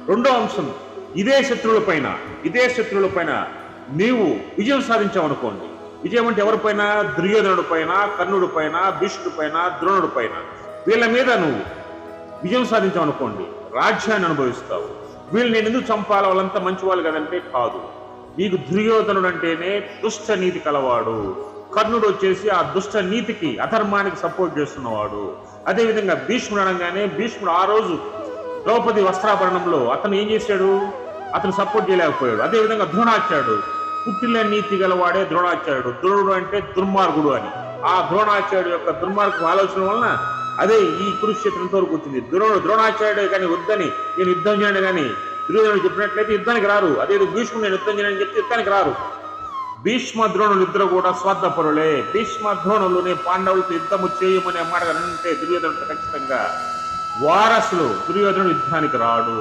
రెండో అంశం, ఇదే శత్రువుల పైన నీవు విజయం సాధించావు అనుకోండి. విజయం అంటే ఎవరిపైన? దుర్యోధనుడి పైన, కర్ణుడి పైన, భీష్ముడి పైన, ద్రోణుడి పైన, వీళ్ళ మీద నువ్వు విజయం సాధించావు అనుకోండి, రాజ్యాన్ని అనుభవిస్తావు. వీళ్ళు నేను ఎందుకు చంపాలి, వాళ్ళంతా మంచి వాళ్ళు కదంటే కాదు. నీకు దుర్యోధనుడు అంటేనే దుష్ట నీతి కలవాడు, కర్ణుడు వచ్చేసి ఆ దుష్ట నీతికి, అధర్మానికి సపోర్ట్ చేస్తున్నవాడు. అదేవిధంగా భీష్ముడు అనగానే, భీష్ముడు ఆ రోజు ద్రౌపది వస్త్రాభరణంలో అతను ఏం చేశాడు? అతను సపోర్ట్ చేయలేకపోయాడు. అదేవిధంగా ద్రోణాచార్యుడు, పుట్టిన నీతి గలవాడే ద్రోణాచార్యుడు. ద్రోణుడు అంటే దుర్మార్గుడు అని. ఆ ద్రోణాచార్యుడు యొక్క దుర్మార్గం ఆలోచన వలన అదే ఈ కురుక్షేత్రంతో వరకు వచ్చింది. ద్రోణాచార్యుడే కానీ వద్దని, నేను యుద్ధం చేయను కానీ దుర్యోధనుడు చెప్పినట్లయితే యుద్ధానికి రారు. అదే భీష్ముడు నేను యుద్ధం చేయని చెప్తే యుద్ధానికి రారు. భీష్మ ద్రోణులు ఇద్దరు కూడా స్వార్థపరులే. భీష్మ ద్రోణులునే పాండవులతో యుద్ధము చేయమనే మాట అంటే దుర్యోధనుడు ఖచ్చితంగా వారసులు. దుర్యోధనుడు యుద్ధానికి రాడు.